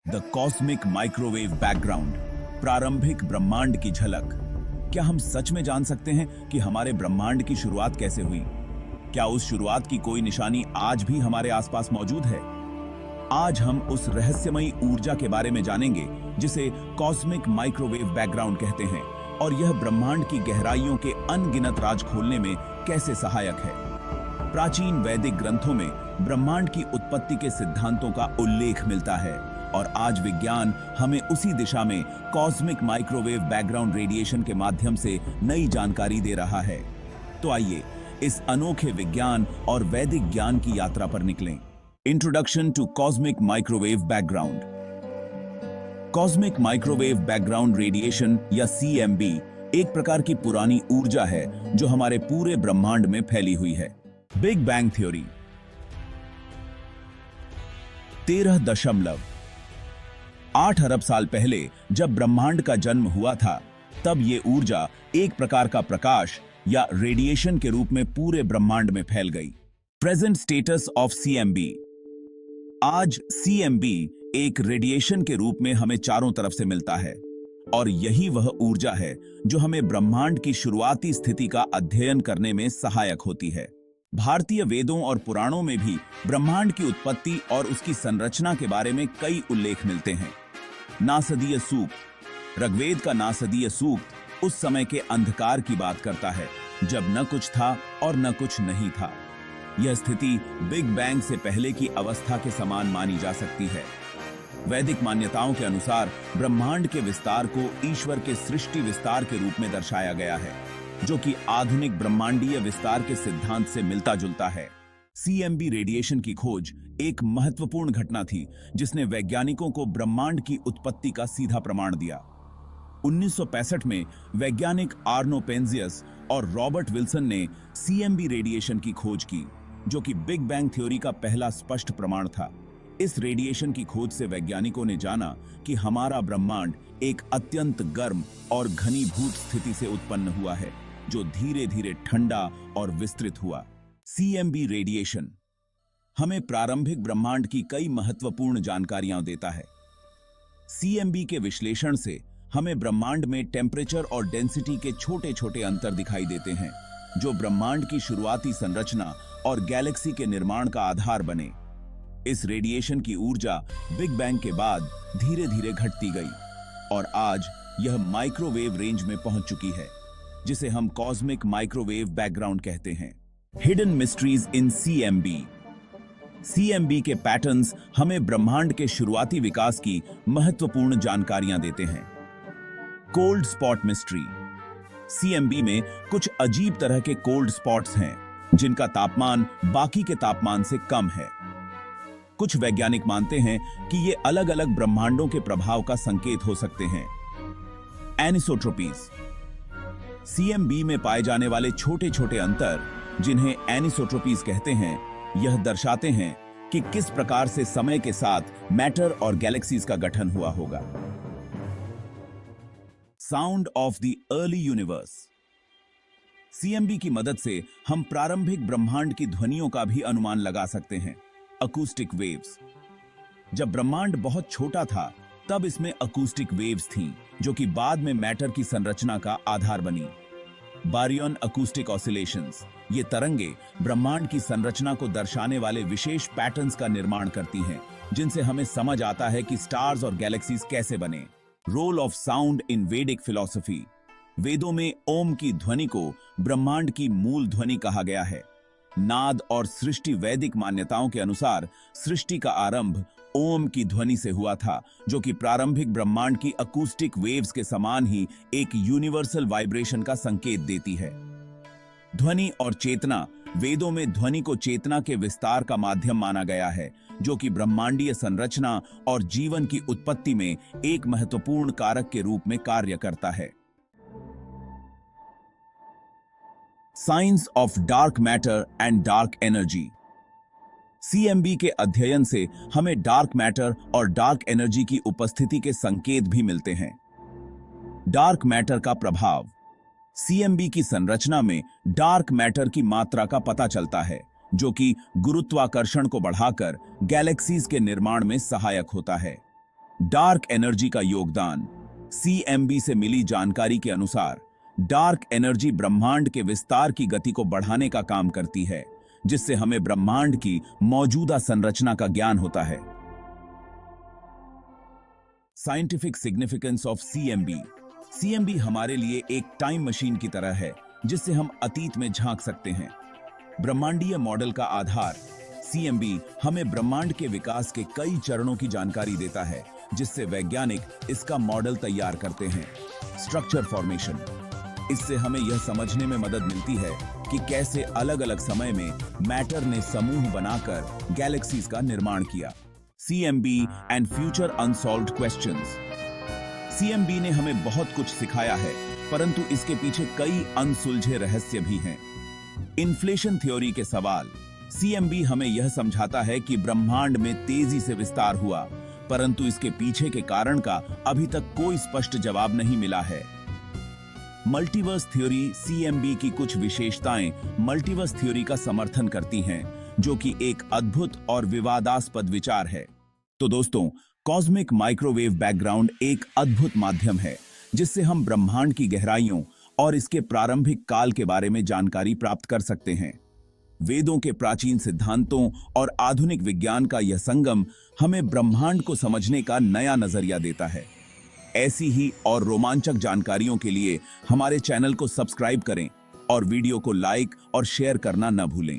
The cosmic microwave background, प्रारंभिक ब्रह्मांड की झलक। क्या हम सच में जान सकते हैं कि हमारे ब्रह्मांड की शुरुआत कैसे हुई? क्या उस शुरुआत की कोई निशानी आज भी हमारे आसपास मौजूद है? आज हम उस रहस्यमयी ऊर्जा के बारे में जानेंगे जिसे कॉस्मिक माइक्रोवेव बैकग्राउंड कहते हैं, और यह ब्रह्मांड की गहराइयों के अनगिनत राज खोलने में कैसे सहायक है। प्राचीन वैदिक ग्रंथों में ब्रह्मांड की उत्पत्ति के सिद्धांतों का उल्लेख मिलता है, और आज विज्ञान हमें उसी दिशा में कॉस्मिक माइक्रोवेव बैकग्राउंड रेडिएशन के माध्यम से नई जानकारी दे रहा है। तो आइए इस अनोखे विज्ञान और वैदिक ज्ञान की यात्रा पर निकलें। Introduction to cosmic microwave background. Cosmic microwave background radiation या CMB एक प्रकार की पुरानी ऊर्जा है जो हमारे पूरे ब्रह्मांड में फैली हुई है। Big bang theory. 13.8 अरब साल पहले जब ब्रह्मांड का जन्म हुआ था, तब यह ऊर्जा एक प्रकार का प्रकाश या रेडिएशन के रूप में पूरे ब्रह्मांड में फैल गई। Present status of CMB। आज CMB एक रेडिएशन के रूप में हमें चारों तरफ से मिलता है, और यही वह ऊर्जा है जो हमें ब्रह्मांड की शुरुआती स्थिति का अध्ययन करने में सहायक होती है। भारतीय वेदों और पुराणों में भी ब्रह्मांड की उत्पत्ति और उसकी संरचना के बारे में कई उल्लेख मिलते हैं। नासदीय सूक्त। ऋग्वेद का नासदीय सूक्त उस समय के अंधकार की बात करता है जब न कुछ था और न कुछ नहीं था। यह स्थिति बिग बैंग से पहले की अवस्था के समान मानी जा सकती है। वैदिक मान्यताओं के अनुसार ब्रह्मांड के विस्तार को ईश्वर के सृष्टि विस्तार के रूप में दर्शाया गया है, जो कि आधुनिक ब्रह्मांडीय विस्तार के सिद्धांत से मिलता जुलता है। CMB रेडिएशन की खोज एक महत्वपूर्ण घटना थी जिसने वैज्ञानिकों को ब्रह्मांड की उत्पत्ति का सीधा प्रमाण दिया। 1965 में वैज्ञानिक आर्नो पेंजियस और रॉबर्ट विल्सन ने CMB रेडिएशन की खोज की, जो कि बिग बैंग थ्योरी का पहला स्पष्ट प्रमाण था। इस रेडिएशन की खोज से वैज्ञानिकों ने जाना कि हमारा ब्रह्मांड एक अत्यंत गर्म और घनीभूत स्थिति से उत्पन्न हुआ है, जो धीरे धीरे ठंडा और विस्तृत हुआ। CMB रेडिएशन हमें प्रारंभिक ब्रह्मांड की कई महत्वपूर्ण जानकारियां देता है। CMB के विश्लेषण से हमें ब्रह्मांड में टेम्परेचर और डेंसिटी के छोटे छोटे अंतर दिखाई देते हैं, जो ब्रह्मांड की शुरुआती संरचना और गैलेक्सी के निर्माण का आधार बने। इस रेडिएशन की ऊर्जा बिग बैंग के बाद धीरे धीरे घटती गई, और आज यह माइक्रोवेव रेंज में पहुंच चुकी है, जिसे हम कॉस्मिक माइक्रोवेव बैकग्राउंड कहते हैं। हिडन मिस्ट्रीज इन CMB। CMB के पैटर्न्स हमें ब्रह्मांड के शुरुआती विकास की महत्वपूर्ण जानकारियां देते हैं। Cold spot mystery. CMB में कुछ अजीब तरह के कोल्ड स्पॉट्स हैं, जिनका तापमान बाकी के तापमान से कम है। कुछ वैज्ञानिक मानते हैं कि ये अलग अलग ब्रह्मांडों के प्रभाव का संकेत हो सकते हैं। एनिसोट्रोपीज। CMB में पाए जाने वाले छोटे छोटे अंतर, जिन्हें एनिसोट्रोपीज कहते हैं, यह दर्शाते हैं कि किस प्रकार से समय के साथ मैटर और गैलेक्सीज का गठन हुआ होगा। Sound of the early universe. CMB की मदद से हम प्रारंभिक ब्रह्मांड की ध्वनियों का भी अनुमान लगा सकते हैं। Acoustic waves. जब ब्रह्मांड बहुत छोटा था, तब इसमें अकूस्टिक वेव्स थीं, जो कि बाद में मैटर की संरचना का आधार बनी। Baryon acoustic oscillations. ये तरंगे ब्रह्मांड की संरचना को दर्शाने वाले विशेष पैटर्न्स का निर्माण करती हैं, जिनसे हमें समझ आता है कि स्टार्स और गैलेक्सीज कैसे बने। रोल ऑफ साउंड इन वैदिक फिलॉसफी। वेदों में ओम की ध्वनि को ब्रह्मांड की मूल ध्वनि कहा गया है। नाद और सृष्टि वैदिक मान्यताओं के अनुसार सृष्टि का आरंभ ओम की ध्वनि से हुआ था, जो कि प्रारंभिक ब्रह्मांड की अकूस्टिक वेव्स के समान ही एक यूनिवर्सल वाइब्रेशन का संकेत देती है। ध्वनि और चेतना। वेदों में ध्वनि को चेतना के विस्तार का माध्यम माना गया है, जो कि ब्रह्मांडीय संरचना और जीवन की उत्पत्ति में एक महत्वपूर्ण कारक के रूप में कार्य करता है। Science of dark matter and dark energy. CMB के अध्ययन से हमें डार्क मैटर और डार्क एनर्जी की उपस्थिति के संकेत भी मिलते हैं। डार्क मैटर का प्रभाव। CMB की संरचना में डार्क मैटर की मात्रा का पता चलता है, जो कि गुरुत्वाकर्षण को बढ़ाकर गैलेक्सीज के निर्माण में सहायक होता है। डार्क एनर्जी का योगदान। सीएमबी से मिली जानकारी के अनुसार डार्क एनर्जी ब्रह्मांड के विस्तार की गति को बढ़ाने का काम करती है, जिससे हमें ब्रह्मांड की मौजूदा संरचना का ज्ञान होता है। Scientific significance of CMB. CMB हमारे लिए एक टाइम मशीन की तरह है, जिससे हम अतीत में झांक सकते हैं। ब्रह्मांडीय मॉडल का आधार। सीएमबी हमें ब्रह्मांड के विकास के कई चरणों की जानकारी देता है, जिससे वैज्ञानिक इसका मॉडल तैयार करते हैं। Structure formation. इससे हमें यह समझने में मदद मिलती है कि कैसे अलग अलग समय में मैटर ने समूह बनाकर गैलेक्सीज का निर्माण किया। CMB and future unsolved questions. CMB ने हमें बहुत कुछ सिखाया है, परंतु इसके पीछे कई अनसुलझे रहस्य भी हैं। इन्फ्लेशन थ्योरी के सवाल। सीएमबी हमें यह समझाता है कि ब्रह्मांड में तेजी से विस्तार हुआ, परंतु इसके पीछे के कारण का अभी तक कोई स्पष्ट जवाब नहीं मिला है। Multiverse theory. सीएमबी की कुछ विशेषताएं मल्टीवर्स थ्योरी का समर्थन करती हैं, जो कि एक अद्भुत और विवादास्पद विचार है। तो दोस्तों, कॉस्मिक माइक्रोवेव बैकग्राउंड एक अद्भुत माध्यम है, जिससे हम ब्रह्मांड की गहराइयों और इसके प्रारंभिक काल के बारे में जानकारी प्राप्त कर सकते हैं। वेदों के प्राचीन सिद्धांतों और आधुनिक विज्ञान का यह संगम हमें ब्रह्मांड को समझने का नया नजरिया देता है। ऐसी ही और रोमांचक जानकारियों के लिए हमारे चैनल को सब्सक्राइब करें और वीडियो को लाइक और शेयर करना न भूलें।